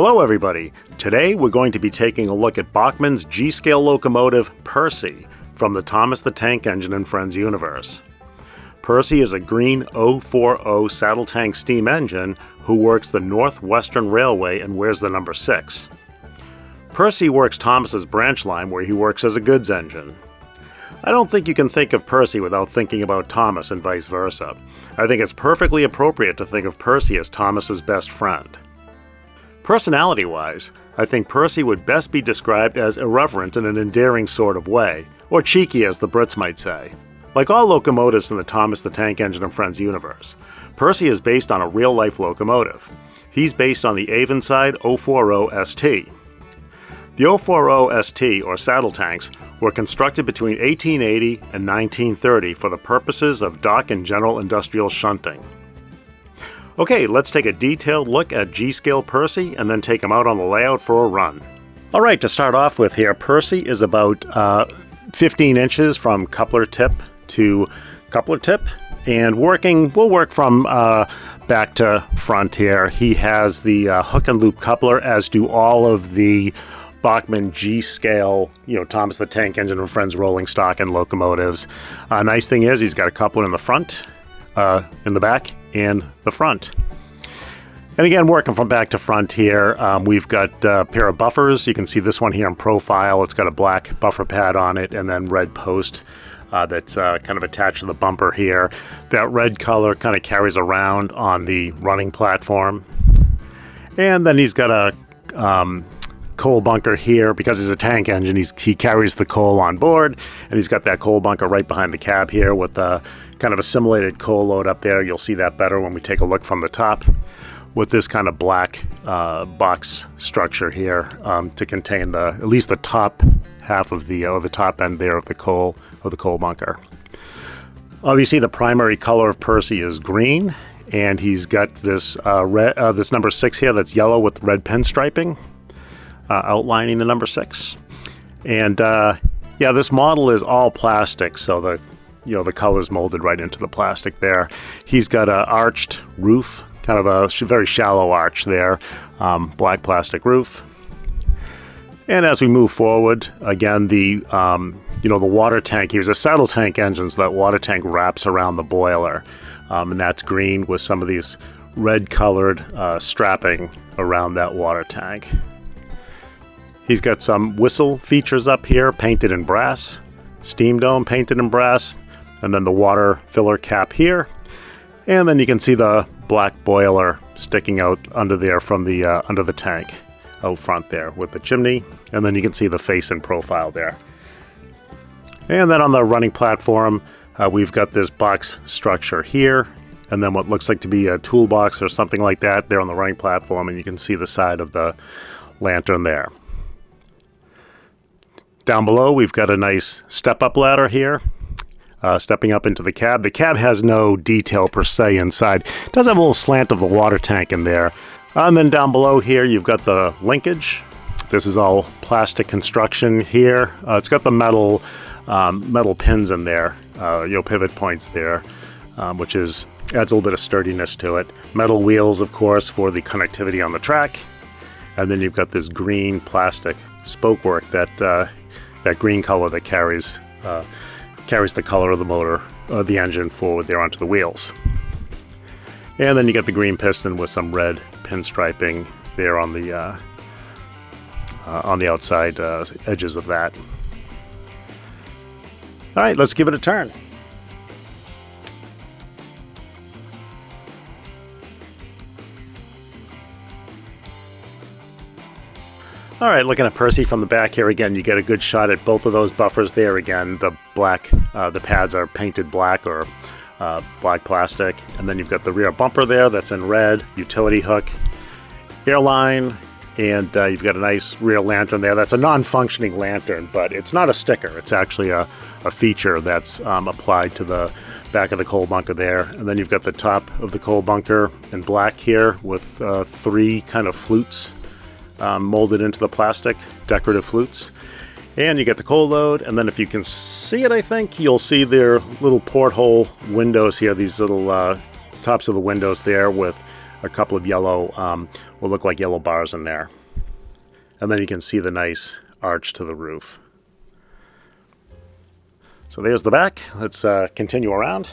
Hello everybody! Today we're going to be taking a look at Bachmann's G-scale locomotive Percy from the Thomas the Tank Engine and Friends universe. Percy is a green 040 saddle tank steam engine who works the Northwestern Railway and wears the number 6. Percy works Thomas's branch line where he works as a goods engine. I don't think you can think of Percy without thinking about Thomas and vice versa. I think it's perfectly appropriate to think of Percy as Thomas's best friend. Personality-wise, I think Percy would best be described as irreverent in an endearing sort of way, or cheeky as the Brits might say. Like all locomotives in the Thomas the Tank Engine and Friends universe, Percy is based on a real-life locomotive. He's based on the Avonside 040 ST. The 040 ST, or saddle tanks, were constructed between 1880 and 1930 for the purposes of dock and general industrial shunting. Okay, let's take a detailed look at G-scale Percy and then take him out on the layout for a run. Alright, to start off with here, Percy is about 15 inches from coupler tip to coupler tip, and we'll work from back to front here. He has the hook and loop coupler, as do all of the Bachmann G scale, Thomas the Tank Engine and Friends rolling stock and locomotives. Nice thing is he's got a coupler in the front, in the back, and the front. And again, working from back to front here, we've got a pair of buffers. You can see this one here in profile. It's got a black buffer pad on it and then red post that's kind of attached to the bumper here. That red color kind of carries around on the running platform. And then he's got a coal bunker here. Because he's a tank engine, he carries the coal on board, and he's got that coal bunker right behind the cab here with the kind of a simulated coal load up there. You'll see that better when we take a look from the top, with this kind of black box structure here to contain at least the top half of the top end there of the coal bunker. Obviously, the primary color of Percy is green, and he's got this this number 6 here that's yellow with red pinstriping outlining the number 6. And yeah, this model is all plastic, so the color's molded right into the plastic there. He's got an arched roof, kind of a very shallow arch there, black plastic roof. And as we move forward, again, the water tank, here's a saddle tank engine, so that water tank wraps around the boiler. And that's green with some of these red colored strapping around that water tank. He's got some whistle features up here painted in brass, steam dome painted in brass, and then the water filler cap here. And then you can see the black boiler sticking out under there from the under the tank out front there with the chimney. And then you can see the face in profile there. And then on the running platform, we've got this box structure here, and then what looks like to be a toolbox or something like that there on the running platform, and you can see the side of the lantern there. Down below, we've got a nice step-up ladder here, stepping up into the cab. The cab has no detail per se inside. It does have a little slant of the water tank in there. And then down below here, you've got the linkage. This is all plastic construction here. It's got the metal pins in there, pivot points there, which adds a little bit of sturdiness to it. Metal wheels, of course, for the connectivity on the track. And then you've got this green plastic spoke work that green color that carries the color of the motor, the engine forward there onto the wheels. And then you get the green piston with some red pinstriping there on the outside edges of that. All right, let's give it a turn. All right, looking at Percy from the back here again, you get a good shot at both of those buffers there. Again, the black, the pads are painted black or black plastic. And then you've got the rear bumper there that's in red, utility hook, airline, and you've got a nice rear lantern there. That's a non-functioning lantern, but it's not a sticker. It's actually a feature that's applied to the back of the coal bunker there. And then you've got the top of the coal bunker in black here with 3 kind of flutes molded into the plastic, decorative flutes. And you get the coal load, and then if you can see it, I think, you'll see their little porthole windows here, these little tops of the windows there with a couple of yellow, will look like yellow bars in there. And then you can see the nice arch to the roof. So there's the back. Let's continue around.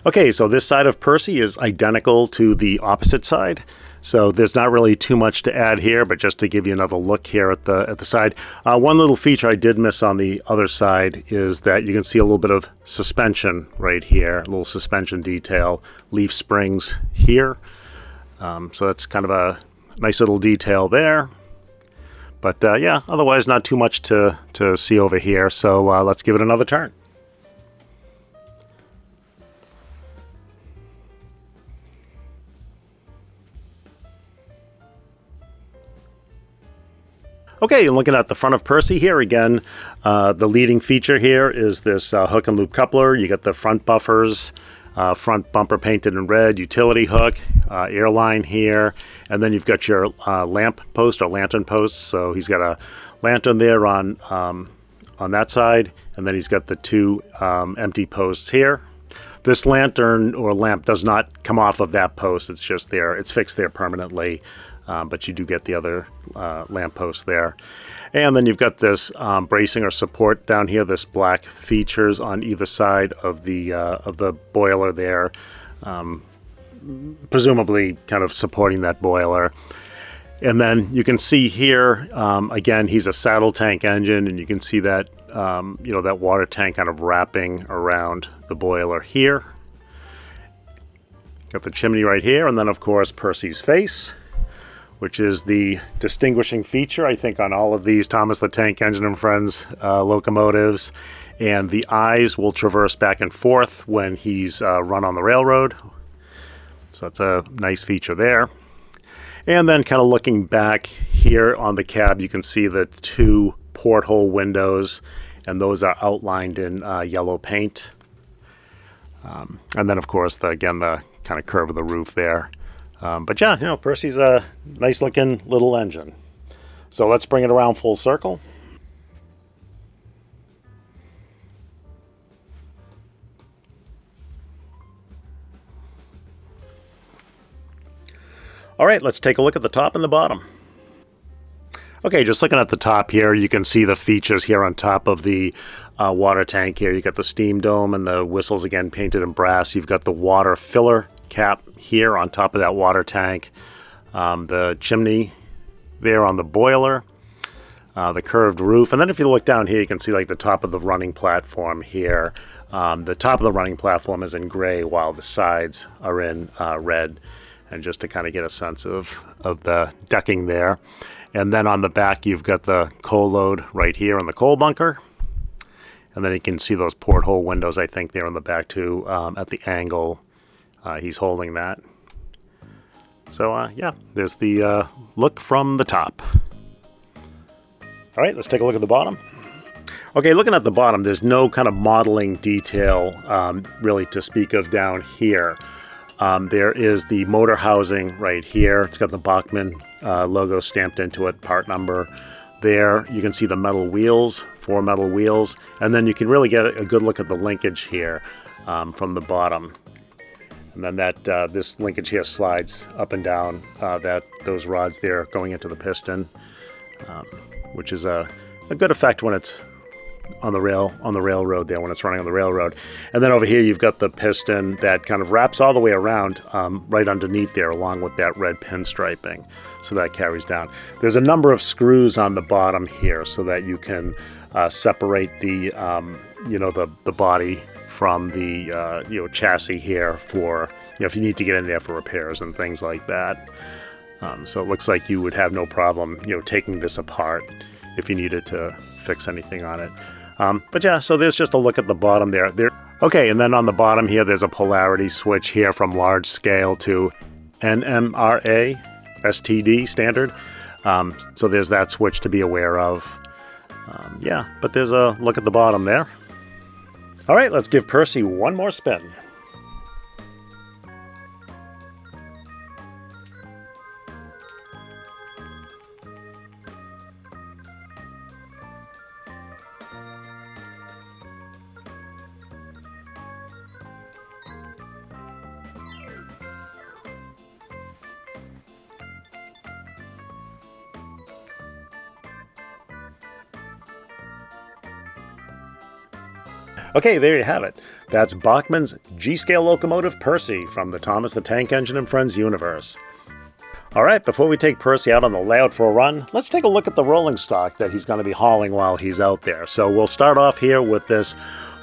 Okay, so this side of Percy is identical to the opposite side. So there's not really too much to add here, but just to give you another look here at the side. One little feature I did miss on the other side is that you can see a little bit of suspension right here, a little suspension detail, leaf springs here. So that's kind of a nice little detail there. But yeah, otherwise not too much to see over here. So let's give it another turn. Okay, and looking at the front of Percy here again, the leading feature here is this hook and loop coupler. You got the front buffers, front bumper painted in red, utility hook, airline here, and then you've got your lamp post or lantern posts. So he's got a lantern there on that side, and then he's got the two empty posts here. This lantern or lamp does not come off of that post. It's just there. It's fixed there permanently. But you do get the other lamp post there. And then you've got this bracing or support down here, this black features on either side of the boiler there, presumably kind of supporting that boiler. And then you can see here, again, he's a saddle tank engine, and you can see that, that water tank kind of wrapping around the boiler here. Got the chimney right here, and then, of course, Percy's face, which is the distinguishing feature, I think, on all of these Thomas the Tank Engine and Friends locomotives. And the eyes will traverse back and forth when he's run on the railroad. So that's a nice feature there. And then kind of looking back here on the cab, you can see the two porthole windows, and those are outlined in yellow paint. And then, of course, again, the kind of curve of the roof there. But yeah, Percy's a nice looking little engine. So let's bring it around full circle. All right, let's take a look at the top and the bottom. Okay, just looking at the top here, you can see the features here on top of the water tank here. You got the steam dome and the whistles, again, painted in brass. You've got the water filler cap here on top of that water tank, the chimney there on the boiler, the curved roof, and then if you look down here, you can see like the top of the running platform here. The top of the running platform is in gray, while the sides are in red, and just to kind of get a sense of the decking there. And then on the back, you've got the coal load right here in the coal bunker. And then you can see those porthole windows, I think, there in the back too, at the angle. He's holding that. So yeah, there's the look from the top. All right, let's take a look at the bottom. Okay, looking at the bottom, there's no kind of modeling detail really to speak of down here. There is the motor housing right here. It's got the Bachmann logo stamped into it, part number. There you can see the metal wheels, 4 metal wheels, and then you can really get a good look at the linkage here from the bottom. And then that this linkage here slides up and down those rods there going into the piston, which is a good effect when it's on the railroad there, when it's running on the railroad. And then over here you've got the piston that kind of wraps all the way around right underneath there, along with that red pinstriping. So that carries down. There's a number of screws on the bottom here so that you can separate the the body from the chassis here for if you need to get in there for repairs and things like that. So it looks like you would have no problem taking this apart if you needed to fix anything on it. But yeah, so there's just a look at the bottom there. Okay, and then on the bottom here, there's a polarity switch here from large scale to NMRA STD standard. So there's that switch to be aware of. Yeah, but there's a look at the bottom there. All right, let's give Percy one more spin. Okay, there you have it. That's Bachmann's G-scale locomotive Percy from the Thomas the Tank Engine and Friends universe. Alright, before we take Percy out on the layout for a run, let's take a look at the rolling stock that he's going to be hauling while he's out there. So we'll start off here with this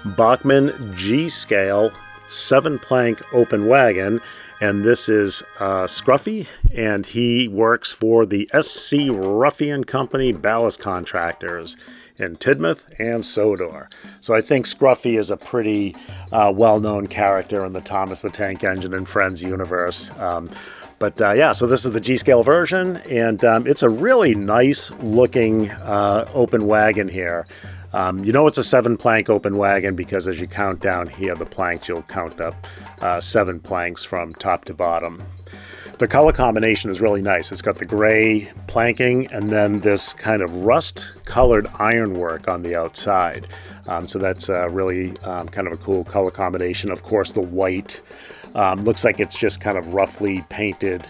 Bachmann G-scale 7-plank open wagon, and this is Scruffy, and he works for the SC Ruffey and Company ballast contractors in Tidmouth and Sodor. So I think Scruffy is a pretty well-known character in the Thomas the Tank Engine and Friends universe. Yeah, so this is the G-scale version, and it's a really nice looking open wagon here. You know it's a 7-plank open wagon because as you count down here the planks, you'll count up 7 planks from top to bottom. The color combination is really nice. It's got the gray planking and then this kind of rust-colored ironwork on the outside. So that's really kind of a cool color combination. Of course, the white looks like it's just kind of roughly painted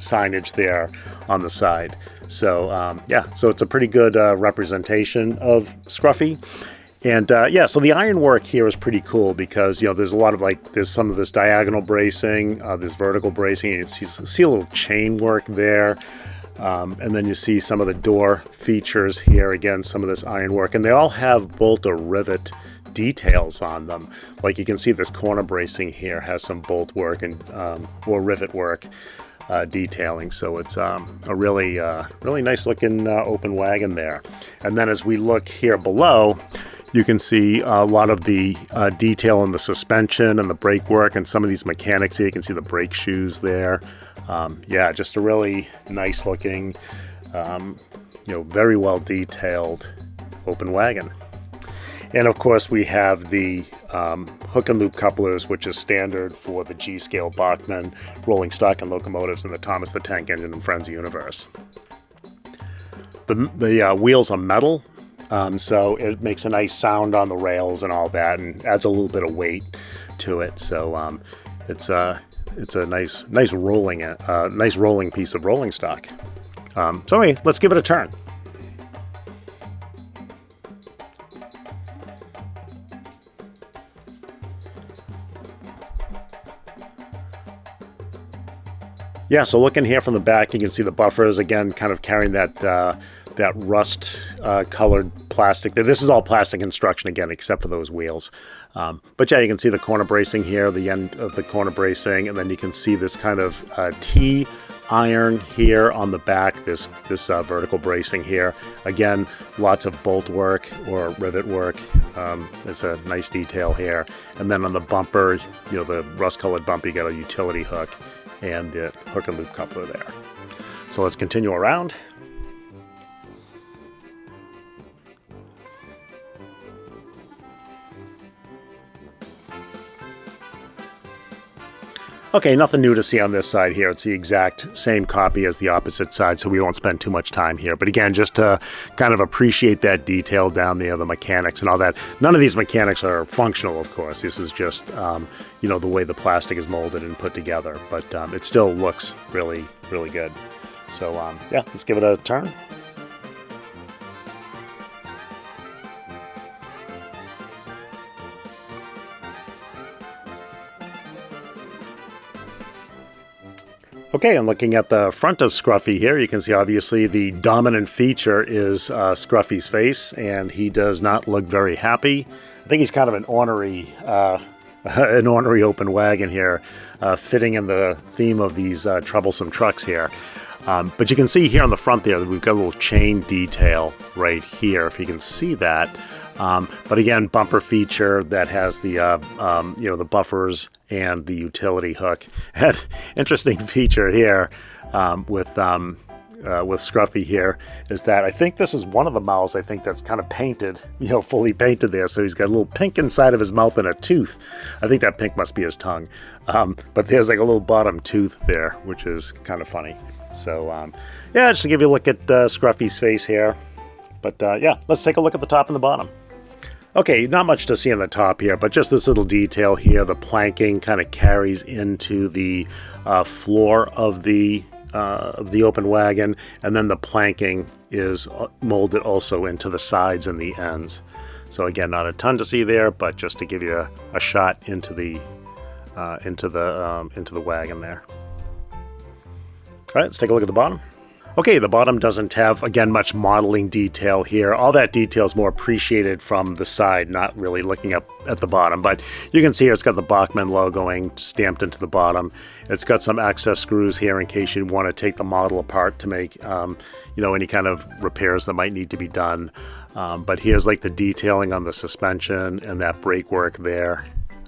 signage there on the side. So yeah, so it's a pretty good representation of Scruffy. And yeah, so the ironwork here is pretty cool because, you know, there's a lot of there's some of this diagonal bracing, this vertical bracing, and you see a little chain work there. And then you see some of the door features here, again, some of this ironwork, and they all have bolt or rivet details on them. Like you can see this corner bracing here has some bolt work and or rivet work detailing, so it's a really nice looking open wagon there. And then as we look here below, you can see a lot of the detail in the suspension and the brake work and some of these mechanics here. You can see the brake shoes there. Yeah, just a really nice looking, very well detailed open wagon. And of course we have the hook and loop couplers, which is standard for the G-scale Bachmann rolling stock and locomotives in the Thomas the Tank Engine and Friends universe. The wheels are metal, so it makes a nice sound on the rails and all that, and adds a little bit of weight to it. So it's a nice rolling piece of rolling stock. So anyway, let's give it a turn. Yeah, so looking here from the back, you can see the buffers, again, kind of carrying that rust colored plastic. This is all plastic construction, again, except for those wheels. But yeah, you can see the corner bracing here, the end of the corner bracing, and then you can see this kind of T iron here on the back, this vertical bracing here. Again, lots of bolt work or rivet work. It's a nice detail here. And then on the bumper, you know, the rust-colored bumper, you got a utility hook and the hook and loop coupler there. So let's continue around. Okay, nothing new to see on this side here. It's the exact same copy as the opposite side, so we won't spend too much time here. But again, just to kind of appreciate that detail down there, the mechanics and all that. None of these mechanics are functional, of course. This is just, the way the plastic is molded and put together. But it still looks really, really good. So, yeah, let's give it a turn. Okay, and looking at the front of Scruffy here, you can see obviously the dominant feature is Scruffy's face, and he does not look very happy. I think he's kind of an ornery open wagon here, fitting in the theme of these troublesome trucks here. But you can see here on the front there that we've got a little chain detail right here, if you can see that. But again, bumper feature that has the the buffers and the utility hook. And interesting feature here with Scruffy here is that I think this is one of the mouths, I think, that's kind of painted, fully painted there. So he's got a little pink inside of his mouth and a tooth. I think that pink must be his tongue. But there's like a little bottom tooth there, which is kind of funny. So yeah, just to give you a look at Scruffy's face here. But yeah, let's take a look at the top and the bottom. Okay, not much to see on the top here, but just this little detail here. The planking kind of carries into the floor of the open wagon, and then the planking is molded also into the sides and the ends. So again, not a ton to see there, but just to give you a shot into the wagon there. All right, let's take a look at the bottom. Okay, the bottom doesn't have, again, much modeling detail here. All that detail is more appreciated from the side, not really looking up at the bottom. But you can see here it's got the Bachmann logoing stamped into the bottom. It's got some access screws here in case you want to take the model apart to make, any kind of repairs that might need to be done. But here's like the detailing on the suspension and that brake work there.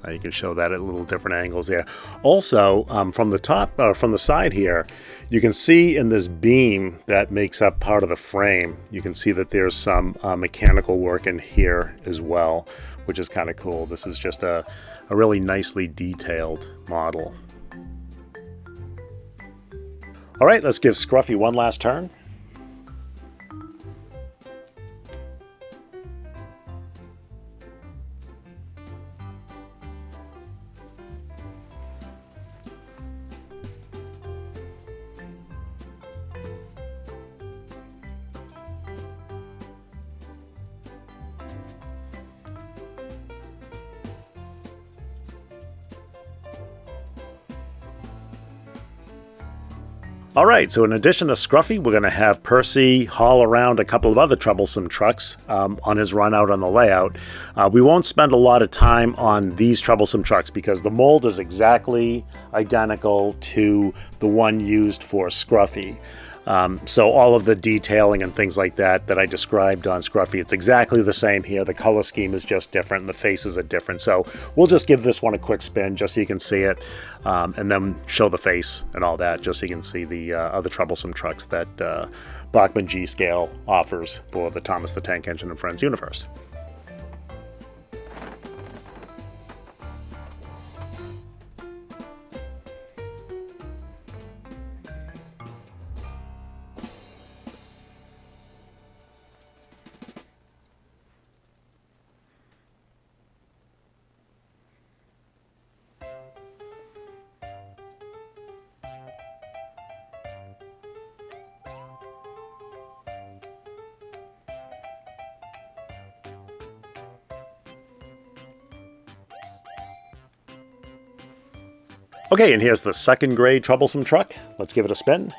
You can show that at a little different angles there. Also, from the side here, you can see in this beam that makes up part of the frame, you can see that there's some mechanical work in here as well, which is kind of cool. This is just a really nicely detailed model. All right, let's give Scruffy one last turn. All right, so in addition to Scruffy, we're going to have Percy haul around a couple of other Troublesome Trucks on his run out on the layout. We won't spend a lot of time on these Troublesome Trucks because the mold is exactly identical to the one used for Scruffy. So all of the detailing and things like that I described on Scruffy, it's exactly the same here. The color scheme is just different and the faces are different. So we'll just give this one a quick spin just so you can see it, and then show the face and all that just so you can see the other Troublesome Trucks that Bachmann G scale offers for the Thomas the Tank Engine and Friends universe. Okay, and here's the second grade Troublesome Truck. Let's give it a spin.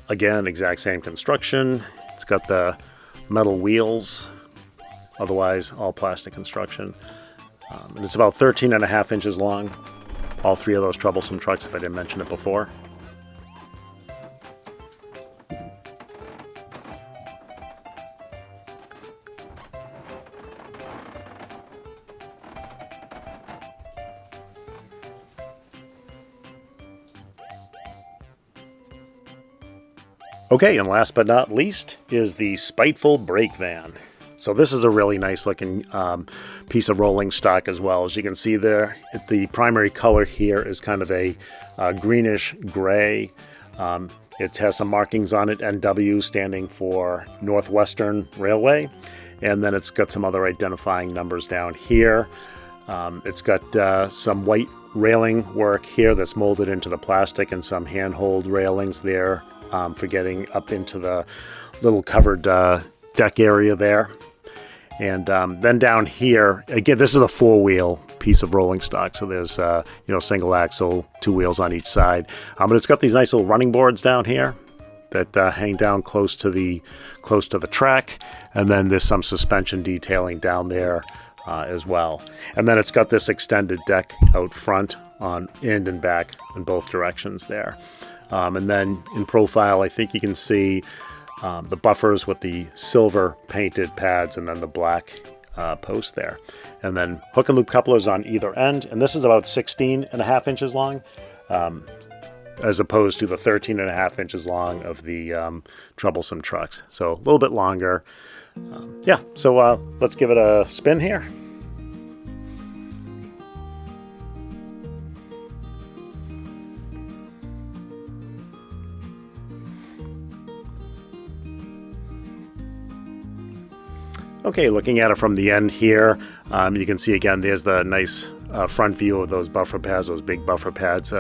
Again, exact same construction. It's got the metal wheels, otherwise all plastic construction. And it's about 13.5 inches long. All three of those Troublesome Trucks, if I didn't mention it before. Okay, and last but not least is the Spiteful Brake van. So this is a really nice looking piece of rolling stock as well. As you can see there, the primary color here is kind of a greenish gray. It has some markings on it, NW standing for Northwestern Railway. And then it's got some other identifying numbers down here. It's got some white railing work here that's molded into the plastic and some handhold railings there for getting up into the little covered deck area there. And then down here, again, this is a four-wheel piece of rolling stock. So there's, single axle, two wheels on each side. But it's got these nice little running boards down here that hang down close to the track. And then there's some suspension detailing down there as well. And then it's got this extended deck out front on end and back in both directions there. And then in profile, I think you can see the buffers with the silver painted pads and then the black post there. And then hook and loop couplers on either end. And this is about 16.5 inches long, as opposed to the 13.5 inches long of the Troublesome Trucks. So a little bit longer. So let's give it a spin here. Okay, looking at it from the end here, you can see again, there's the nice front view of those buffer pads, those big buffer pads,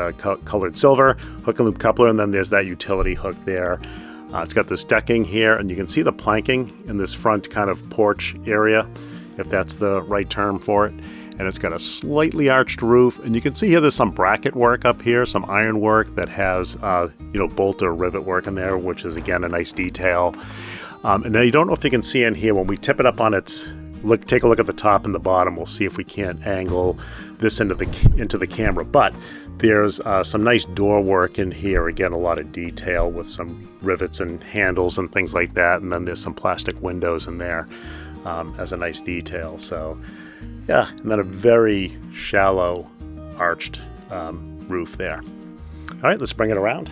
colored silver, hook and loop coupler, and then there's that utility hook there It's got this decking here, and you can see the planking in this front kind of porch area, if that's the right term for it. And it's got a slightly arched roof, and you can see here there's some bracket work up here, some iron work that has, bolt or rivet work in there, which is again a nice detail. And now you don't know if you can see in here when we tip it up on its take a look at the top and the bottom. We'll see if we can't angle this into the camera. But there's some nice door work in here. Again, a lot of detail with some rivets and handles and things like that. And then there's some plastic windows in there as a nice detail. So yeah, and then a very shallow arched roof there. All right, let's bring it around.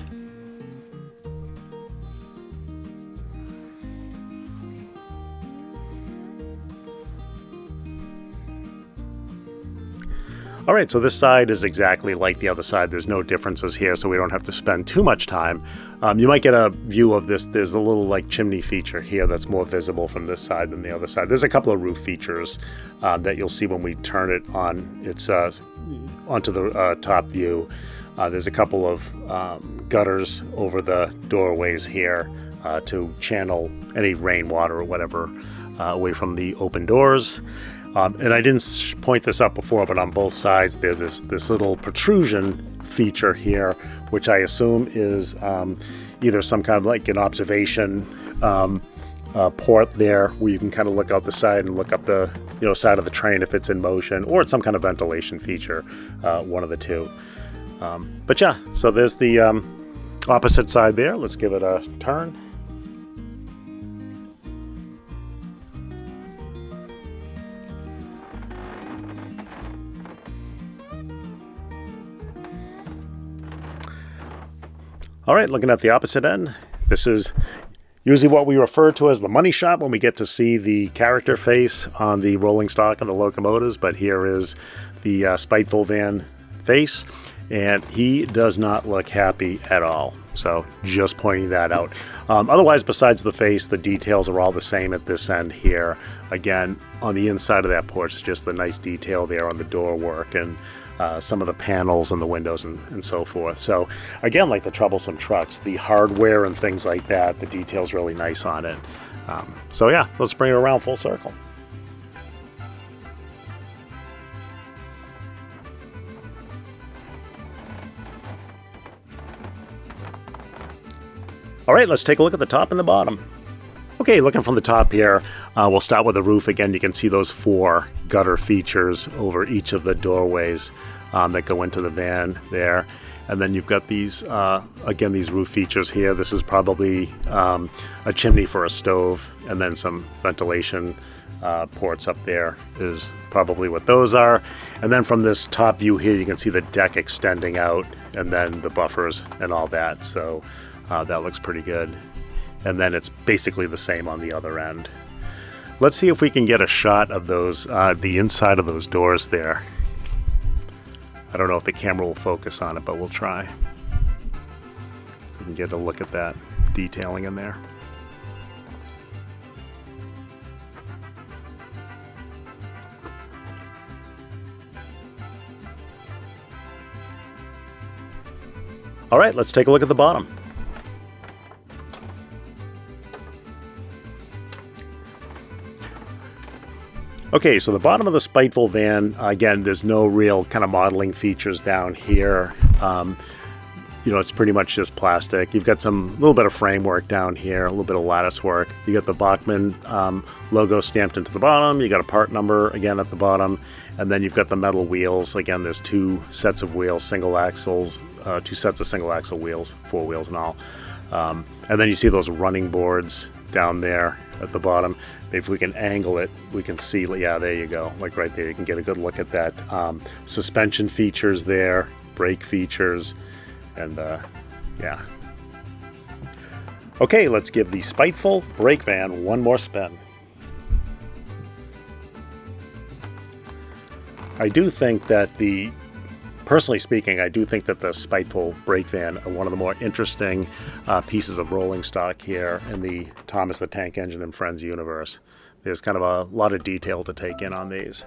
All right, so this side is exactly like the other side. There's no differences here, so we don't have to spend too much time. You might get a view of this. There's a little like chimney feature here that's more visible from this side than the other side. There's a couple of roof features that you'll see when we turn it on onto the top view. There's a couple of gutters over the doorways here to channel any rainwater or whatever away from the open doors. And I didn't point this out before, but on both sides there's this little protrusion feature here, which I assume is either some kind of like an observation port there, where you can kind of look out the side and look up the side of the train if it's in motion, or it's some kind of ventilation feature, one of the two. But yeah, so there's the opposite side there. Let's give it a turn. All right, looking at the opposite end, this is usually what we refer to as the money shot when we get to see the character face on the rolling stock and the locomotives, but here is the Spiteful van face, and he does not look happy at all. So just pointing that out. Otherwise, besides the face, the details are all the same at this end here. Again, on the inside of that porch, just the nice detail there on the door work and some of the panels and the windows and so forth. So again, like the Troublesome Trucks, the hardware and things like that, the detail's really nice on it. So yeah, let's bring it around full circle. All right, let's take a look at the top and the bottom. Okay, looking from the top here, we'll start with the roof. Again, you can see those 4 gutter features over each of the doorways that go into the van there. And then you've got these, again, these roof features here. This is probably a chimney for a stove, and then some ventilation ports up there is probably what those are. And then from this top view here, you can see the deck extending out, and then the buffers and all that. So that looks pretty good. And then it's basically the same on the other end. Let's see if we can get a shot of those, the inside of those doors there. I don't know if the camera will focus on it, but we'll try. You can get a look at that detailing in there. All right, let's take a look at the bottom. Okay, so the bottom of the Spiteful van, again, there's no real kind of modeling features down here. It's pretty much just plastic. You've got some little bit of framework down here, a little bit of lattice work. You got the Bachmann logo stamped into the bottom. You got a part number again at the bottom, and then you've got the metal wheels. Again, there's 2 sets of wheels, single axles, 2 sets of single axle wheels, 4 wheels and all. And then you see those running boards down there at the bottom. If we can angle it, we can see, yeah, there you go, like right there, you can get a good look at that. Suspension features there, brake features, and yeah. Okay, let's give the Spiteful Brake van one more spin. I do think that personally speaking, I do think that the Spiteful Brake van are one of the more interesting pieces of rolling stock here in the Thomas the Tank Engine and Friends universe. There's kind of a lot of detail to take in on these.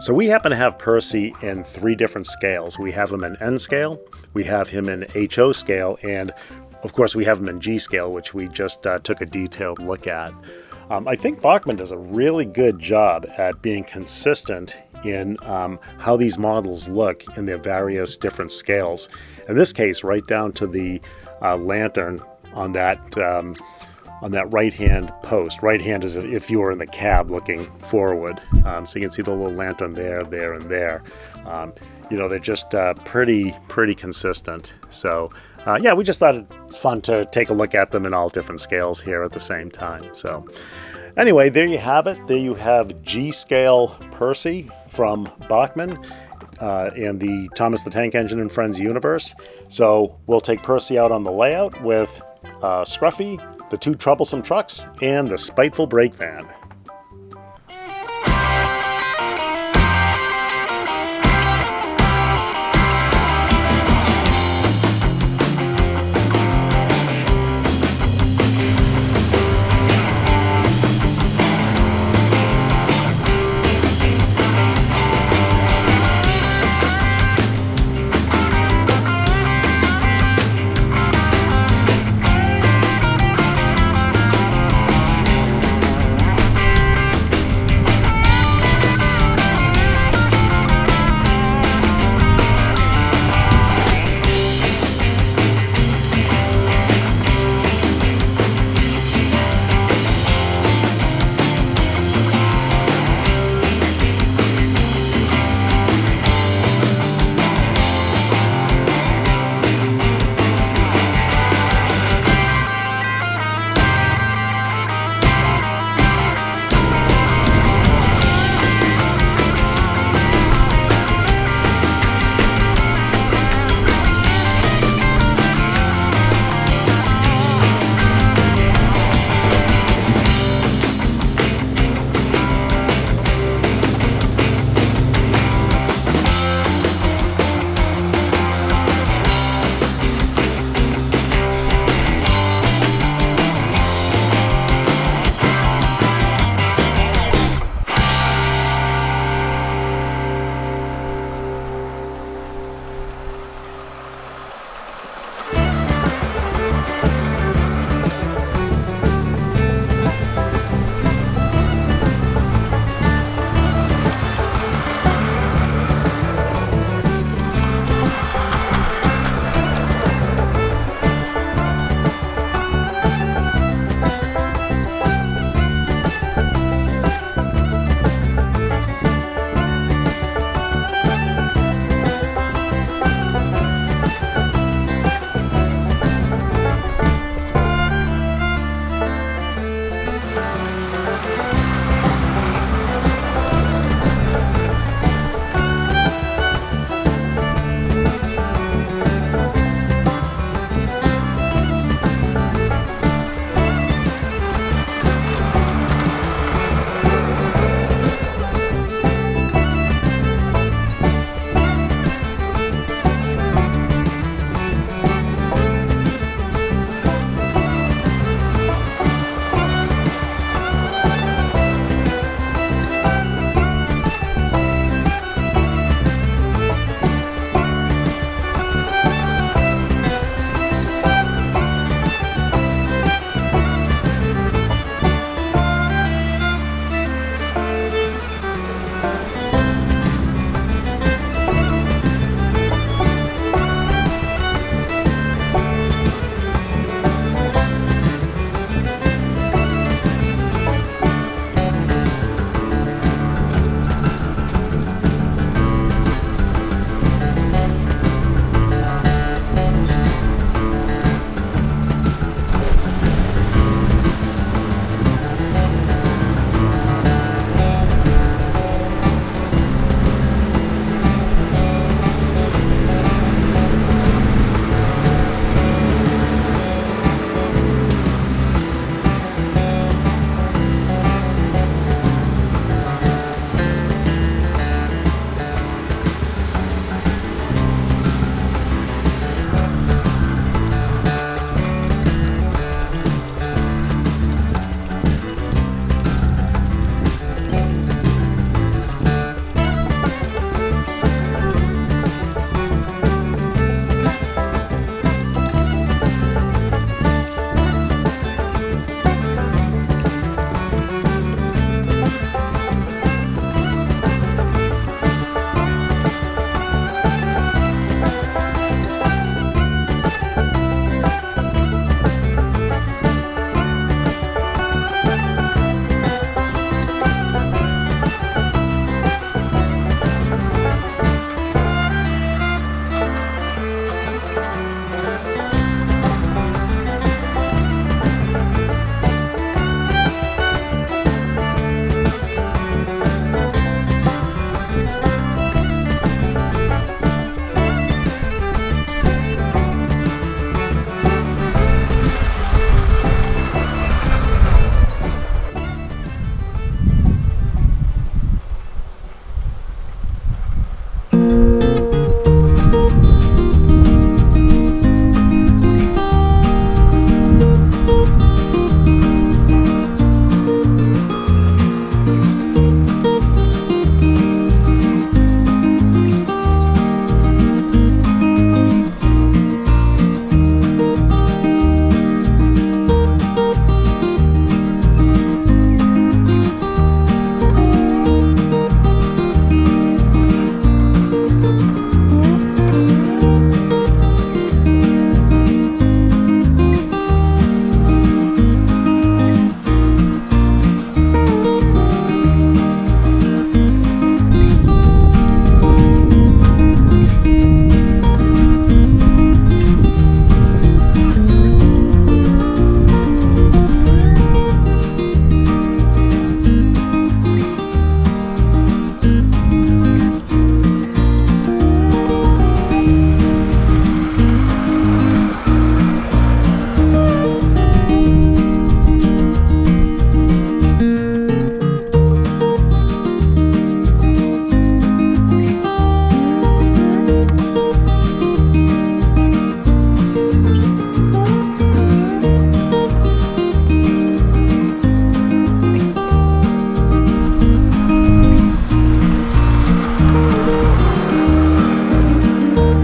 So we happen to have Percy in 3 different scales. We have him in N scale, we have him in HO scale, and of course we have him in G scale, which we just took a detailed look at. I think Bachmann does a really good job at being consistent in how these models look in their various different scales. In this case, right down to the lantern on that right-hand post. Right hand is if you were in the cab looking forward. So you can see the little lantern there, there, and there. They're just pretty consistent. So yeah, we just thought it's fun to take a look at them in all different scales here at the same time. So anyway, there you have it. There you have G-scale Percy from Bachmann and the Thomas the Tank Engine and Friends universe. So we'll take Percy out on the layout with Scruffy, the 2 Troublesome Trucks, and the Spiteful Brake van.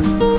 Bye.